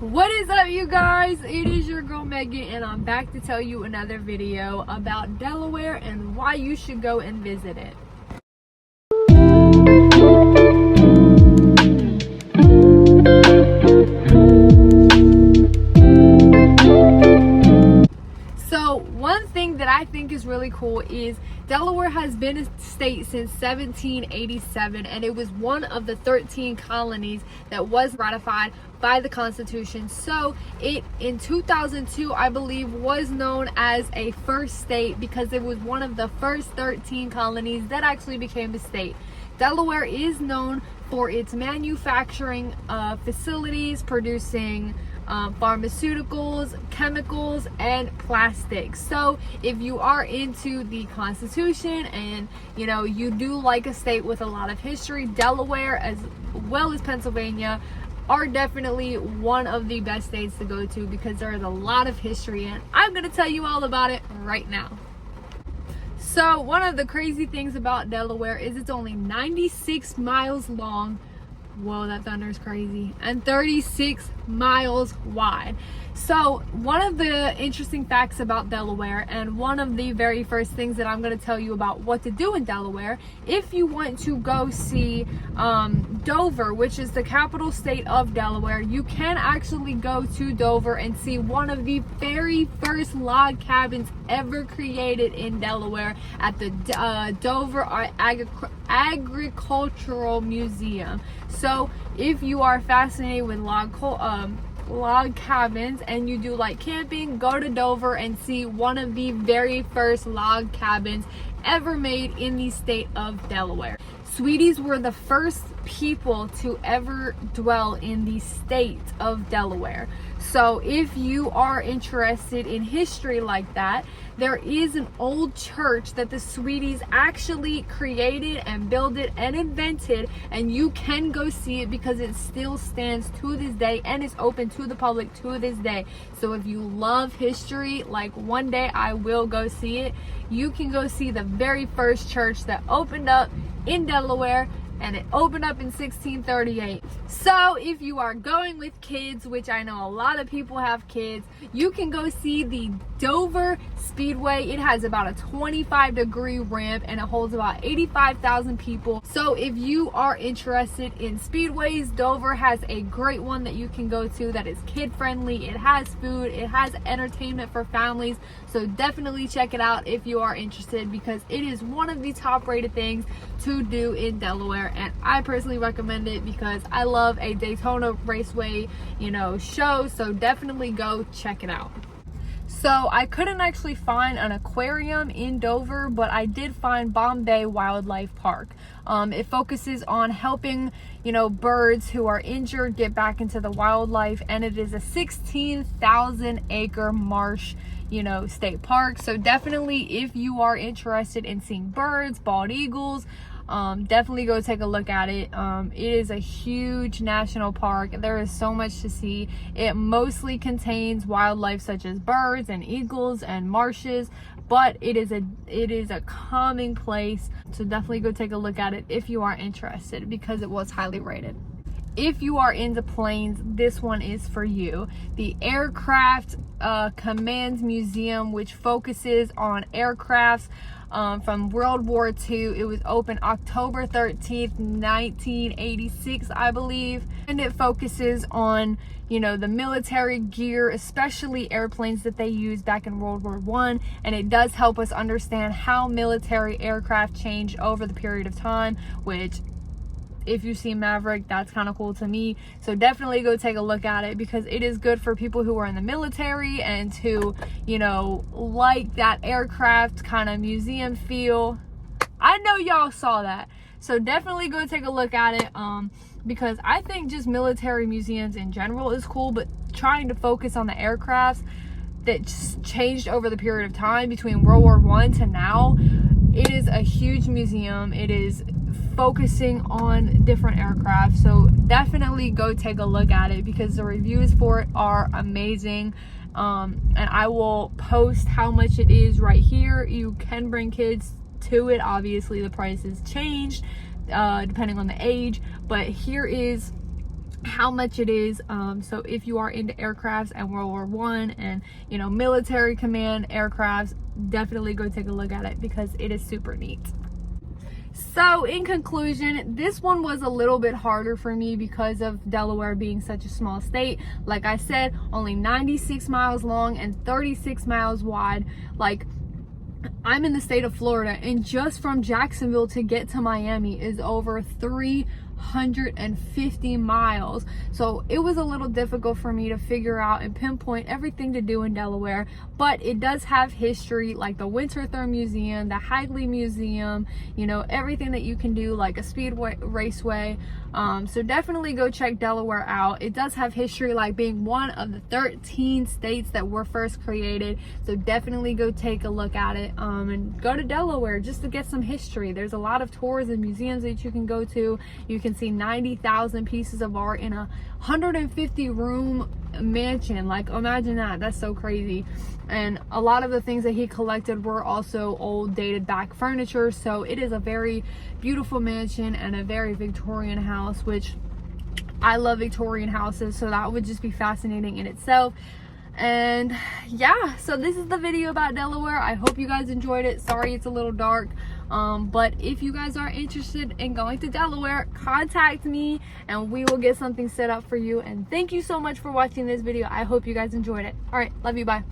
What is up, you guys? It is your girl Megan, and I'm back to tell you another video about Delaware and why you should go and visit it. So one thing that I think is really cool is Delaware has been a state since 1787, and it was one of the 13 colonies that was ratified by the Constitution. So it, in 2002, I believe, was known as a first state because it was one of the first 13 colonies that actually became a state. Delaware is known for its manufacturing facilities, producing pharmaceuticals, chemicals, and plastics. So if you are into the Constitution and you do like a state with a lot of history, Delaware as well as Pennsylvania are definitely one of the best states to go to because there is a lot of history, and I'm going to tell you all about it right now. So one of the crazy things about Delaware is it's only 96 miles long. Whoa, that thunder is crazy. And 36 miles wide. So one of the interesting facts about Delaware, and one of the very first things that I'm going to tell you about what to do in Delaware, if you want to go see Dover, which is the capital state of Delaware, you can actually go to Dover and see one of the very first log cabins ever created in Delaware at the Dover Agricultural Museum. So if you are fascinated with log cabins and you do like camping, go to Dover and see one of the very first log cabins ever made in the state of Delaware. Sweeties were the first people to ever dwell in the state of Delaware. So if you are interested in history like that, there is an old church that the Sweeties actually created and built it and invented, and you can go see it because it still stands to this day and is open to the public to this day. So if you love history, like one day I will go see it, you can go see the very first church that opened up in Delaware, and it opened up in 1638. So if you are going with kids, which I know a lot of people have kids, you can go see the Dover Speedway. It has about a 25-degree ramp and it holds about 85,000 people. So if you are interested in speedways, Dover has a great one that you can go to that is kid friendly. It has food, it has entertainment for families. So definitely check it out if you are interested, because it is one of the top rated things to do in Delaware, and I personally recommend it because I love a Daytona Raceway show. So definitely go check it out. So I couldn't actually find an aquarium in Dover, but I did find Bombay Wildlife Park. It focuses on helping birds who are injured get back into the wildlife, and it is a 16,000 acre marsh state park. So definitely, if you are interested in seeing birds, bald eagles, definitely go take a look at it. It is a huge national park. There is so much to see. It mostly contains wildlife such as birds and eagles and marshes, but it is a calming place. So definitely go take a look at it if you are interested, because it was highly rated. If you are into planes, this one is for you. The Aircraft Command Museum, which focuses on aircrafts from World War II. It was open October 13th, 1986, I believe. And it focuses on, the military gear, especially airplanes that they used back in World War I. And it does help us understand how military aircraft changed over the period of time, which, if you see Maverick, that's kind of cool to me. So definitely go take a look at it, because it is good for people who are in the military and who, like that aircraft kind of museum feel. I know y'all saw that. So definitely go take a look at it, because I think just military museums in general is cool, but trying to focus on the aircrafts that just changed over the period of time between World War I to now. It is a huge museum. It is focusing on different aircraft, so definitely go take a look at it because the reviews for it are amazing. And I will post how much it is right here. You can bring kids to it. Obviously the prices changed depending on the age, but here is how much it is. So if you are into aircrafts and World War One and, you know, military command aircrafts, definitely go take a look at it because it is super neat. So in conclusion, this one was a little bit harder for me because of Delaware being such a small state. Like I said, only 96 miles long and 36 miles wide. Like, I'm in the state of Florida, and just from Jacksonville to get to Miami is over 350 miles. So it was a little difficult for me to figure out and pinpoint everything to do in Delaware, but it does have history, like the Winterthur Museum, the Hagley Museum, you know, everything that you can do, like a speedway raceway. So definitely go check Delaware out. It does have history, like being one of the 13 states that were first created. So definitely go take a look at it, and go to Delaware just to get some history. There's a lot of tours and museums that you can go to. You can see 90,000 pieces of art in a 150 room mansion. Like, imagine that. That's so crazy. And a lot of the things that he collected were also old dated back furniture. So it is a very beautiful mansion and a very Victorian house, which I love Victorian houses, so that would just be fascinating in itself. And yeah, so this is the video about Delaware. I hope you guys enjoyed it. Sorry it's a little dark, but if you guys are interested in going to Delaware, contact me and we will get something set up for you. And thank you so much for watching this video. I hope you guys enjoyed it. All right, love you, bye.